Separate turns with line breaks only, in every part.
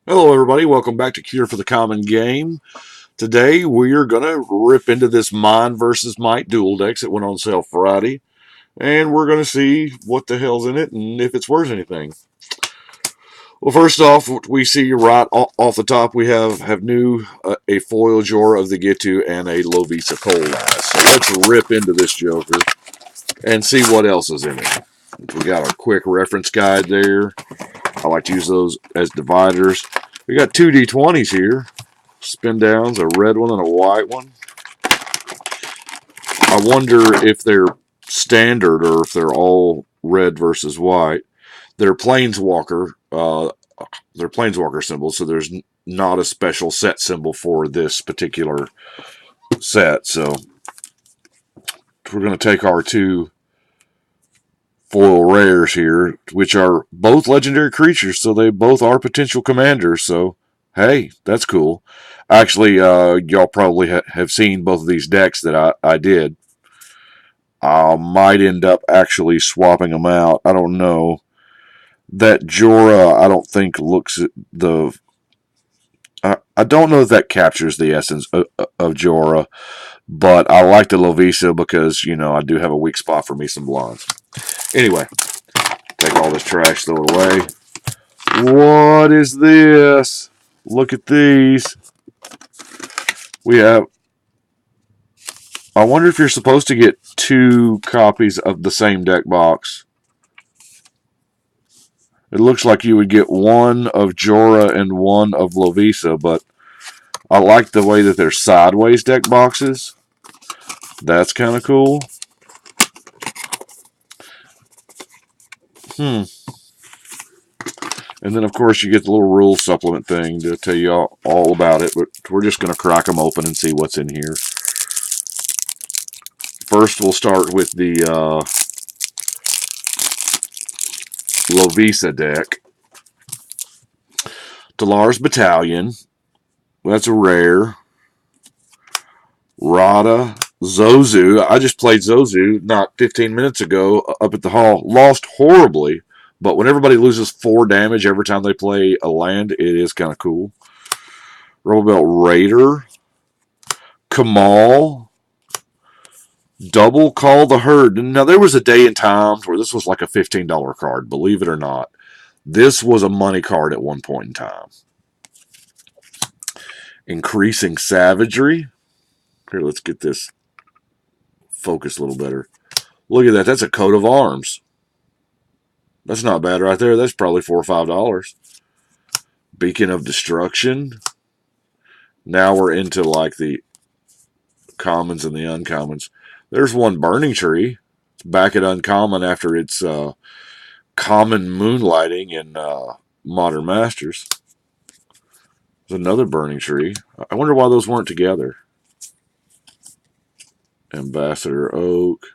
Hello, everybody. Welcome back to Cure for the Common Game. Today, we are going to rip into this Mind versus Might duel decks that went on sale Friday, and we're going to see what the hell's in it and if it's worth anything. Well, first off, we see right off the top, we have new a foil Jorah of the Gitu and a Lovisa Colas. So let's rip into this Joker and see what else is in it. We got our quick reference guide there. I like to use those as dividers. We got two D20s here. Spin downs, a red one and a white one. I wonder if they're standard or if they're all red versus white. They're planeswalker. They're planeswalker symbols, so there's not a special set symbol for this particular set. So we're going to take our two foil rares here, which are both legendary creatures, so they both are potential commanders. So hey, that's cool. Actually, y'all probably have seen both of these decks that I did. I might end up actually swapping them out. I don't know. That Jorah, I don't think looks at the. I don't know if that captures the essence of Jorah, but I like the Lovisa because, I do have a weak spot for me some blondes. Anyway, take all this trash, throw it away. What is this? Look at these. We have. I wonder if you're supposed to get two copies of the same deck box. It looks like you would get one of Jorah and one of Lovisa, but I like the way that they're sideways deck boxes. That's kind of cool. And then, of course, you get the little rule supplement thing to tell you all about it, but we're just going to crack them open and see what's in here. First, we'll start with the Lovisa deck. Talar's Battalion. That's a rare. Rada. Zozu. I just played Zozu not 15 minutes ago up at the hall. Lost horribly, but when everybody loses 4 damage every time they play a land, it is kind of cool. Rebel Raider. Kamal. Double Call the Herd. Now, there was a day and time where this was like a $15 card, believe it or not. This was a money card at one point in time. Increasing Savagery. Here, let's get this focused a little better. Look at that. That's a coat of arms. That's not bad right there. That's probably $4 or $5. Beacon of Destruction. Now we're into like the commons and the uncommons. There's one Burning Tree. It's back at uncommon after its common moonlighting in Modern Masters. There's another Burning Tree. I wonder why those weren't together. Ambassador Oak.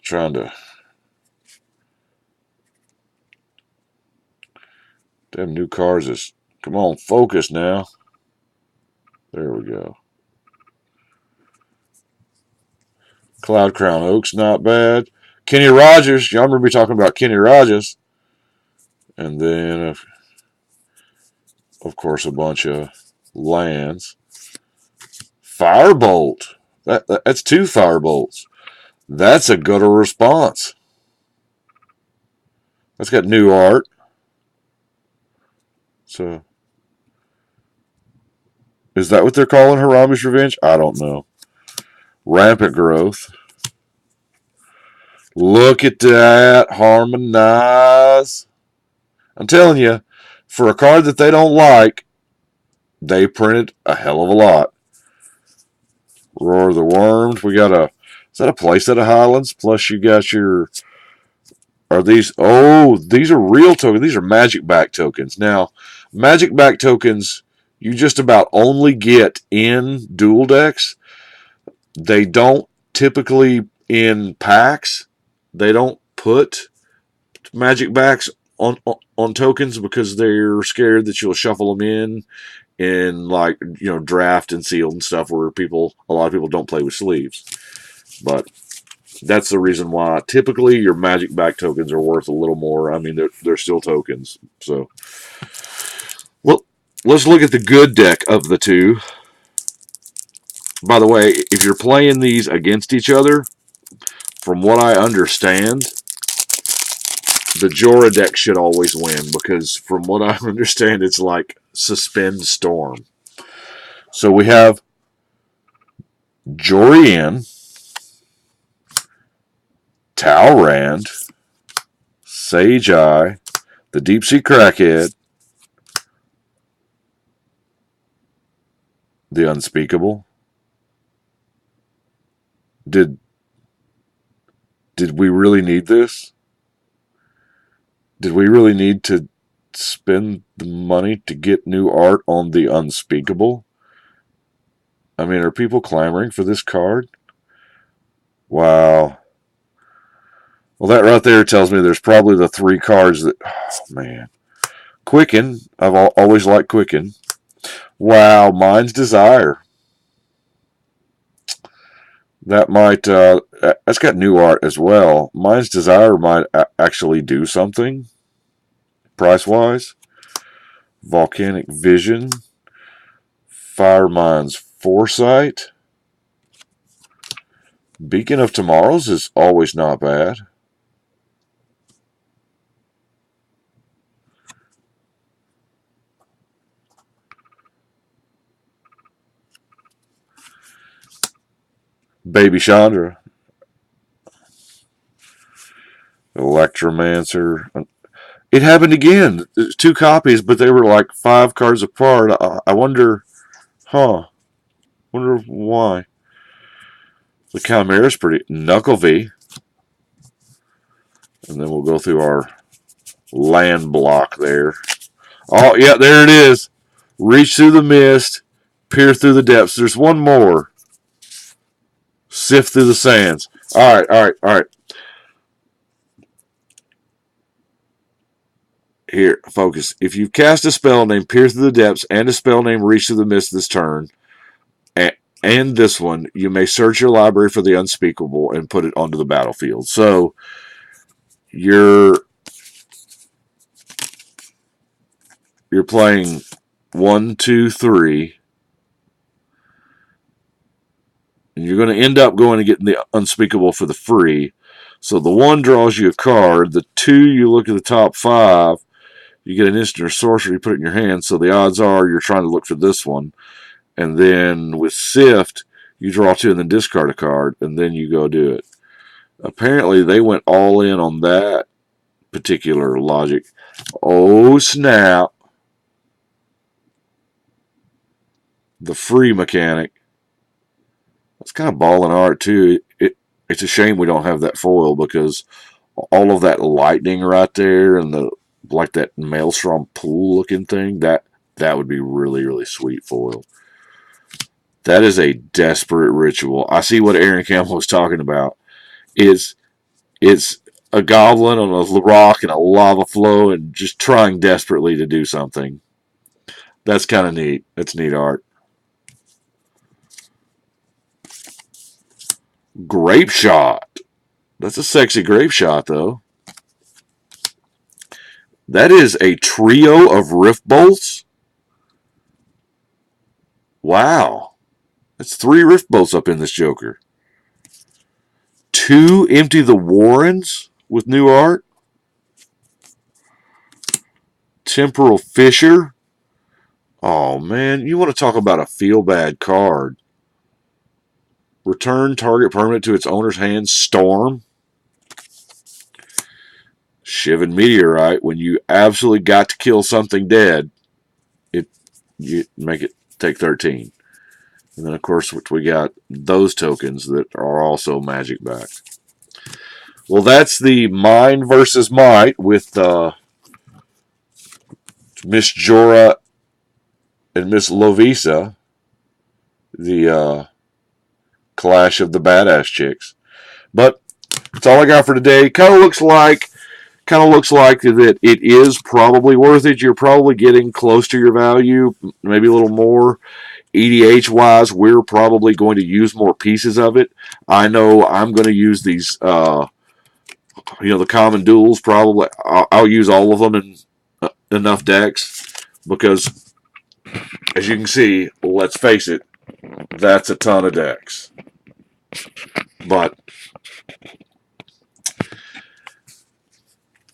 Trying to. Damn new cars is. Come on, focus now. There we go. Cloud Crown Oak's not bad. Kenny Rogers. Y'all remember me talking about Kenny Rogers. And then, of course, a bunch of lands. Firebolt. That's 2 Firebolts. That's a good response. That's got new art. So, is that what they're calling Harami's Revenge? I don't know. Rampant Growth. Look at that. Harmonize. I'm telling you, for a card that they don't like, they printed a hell of a lot. Roar of the Worms. We got a. Is that a playset of Highlands? Plus, you got your. Are these. Oh, these are real tokens. These are magic back tokens. Now, magic back tokens, you just about only get in dual decks. They don't typically in packs. They don't put magic backs on tokens because they're scared that you'll shuffle them in like draft and sealed and stuff where a lot of people don't play with sleeves. But That's the reason why typically your magic back tokens are worth a little more. I mean, they're still tokens. So, well, let's look at the good deck of the two. By the way, if you're playing these against each other, from what I understand, the Jorah deck should always win because from what I understand, it's like Suspend Storm. So we have Jorian, Talrand, Sage Eye, the Deep Sea Crackhead, the Unspeakable. Did we really need this? Did we really need to spend the money to get new art on the Unspeakable? I mean, are people clamoring for this card? Wow. Well, that right there tells me there's probably the three cards that... Oh, man. Quicken. I've always liked Quicken. Wow. Mind's Desire. That might... that's got new art as well. Mind's Desire might actually do something. Price-wise. Volcanic Vision. Firemind's Foresight. Beacon of Tomorrows is always not bad. Baby Chandra. Electromancer. It happened again. There's two copies, but they were like 5 cards apart. I wonder, wonder why. The Chimera's pretty. Knuckle V. And then we'll go through our land block there. Oh, yeah, there it is. Reach through the mist. Peer through the depths. There's one more. Sift through the sands. All right. Here, focus. If you cast a spell named Peer Through the Depths and a spell named Reach Through the Mist this turn, and this one, you may search your library for the Unspeakable and put it onto the battlefield. So, you're playing 1, 2, 3, and you're going to end up going and getting the Unspeakable for the free. So the 1 draws you a card. The 2, you look at the top 5. You get an instant or sorcery, you put it in your hand. So the odds are you're trying to look for this one. And then with Sift, you draw 2 and then discard a card, and then you go do it. Apparently, they went all in on that particular logic. Oh, snap. The free mechanic. That's kind of balling art, too. It's a shame we don't have that foil because all of that lightning right there and the like that Maelstrom pool looking thing, that would be really, really sweet foil. That is a desperate ritual. I see what Aaron Campbell was talking about. It's a goblin on a rock and a lava flow and just trying desperately to do something. That's kind of neat. That's neat art. Grape Shot. That's a sexy grape shot, though. That is a trio of Rift Bolts. Wow. That's 3 Rift Bolts up in this Joker. 2 Empty the Warrens with new art. Temporal Fissure. Oh, man. You want to talk about a feel-bad card. Return target permanent to its owner's hand. Storm. Shivan Meteorite. When you absolutely got to kill something dead, you make it take 13. And then, of course, we got those tokens that are also magic back. Well, that's the Mind versus Might with Miss Jorah and Miss Lovisa, the clash of the badass chicks. But that's all I got for today. Kind of looks like that it is probably worth it. You're probably getting close to your value, maybe a little more. EDH wise, we're probably going to use more pieces of it. I know I'm going to use these, the common duels. Probably, I'll use all of them in enough decks because, as you can see, let's face it, that's a ton of decks. But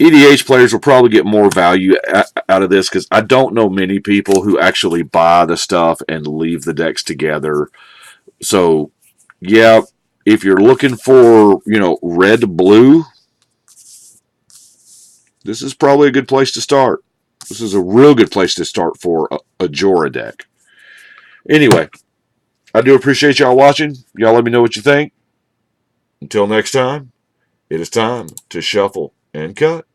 EDH players will probably get more value out of this because I don't know many people who actually buy the stuff and leave the decks together. So, yeah, if you're looking for, red blue, this is probably a good place to start. This is a real good place to start for a Jorah deck. Anyway, I do appreciate y'all watching. Y'all let me know what you think. Until next time, it is time to shuffle and cut.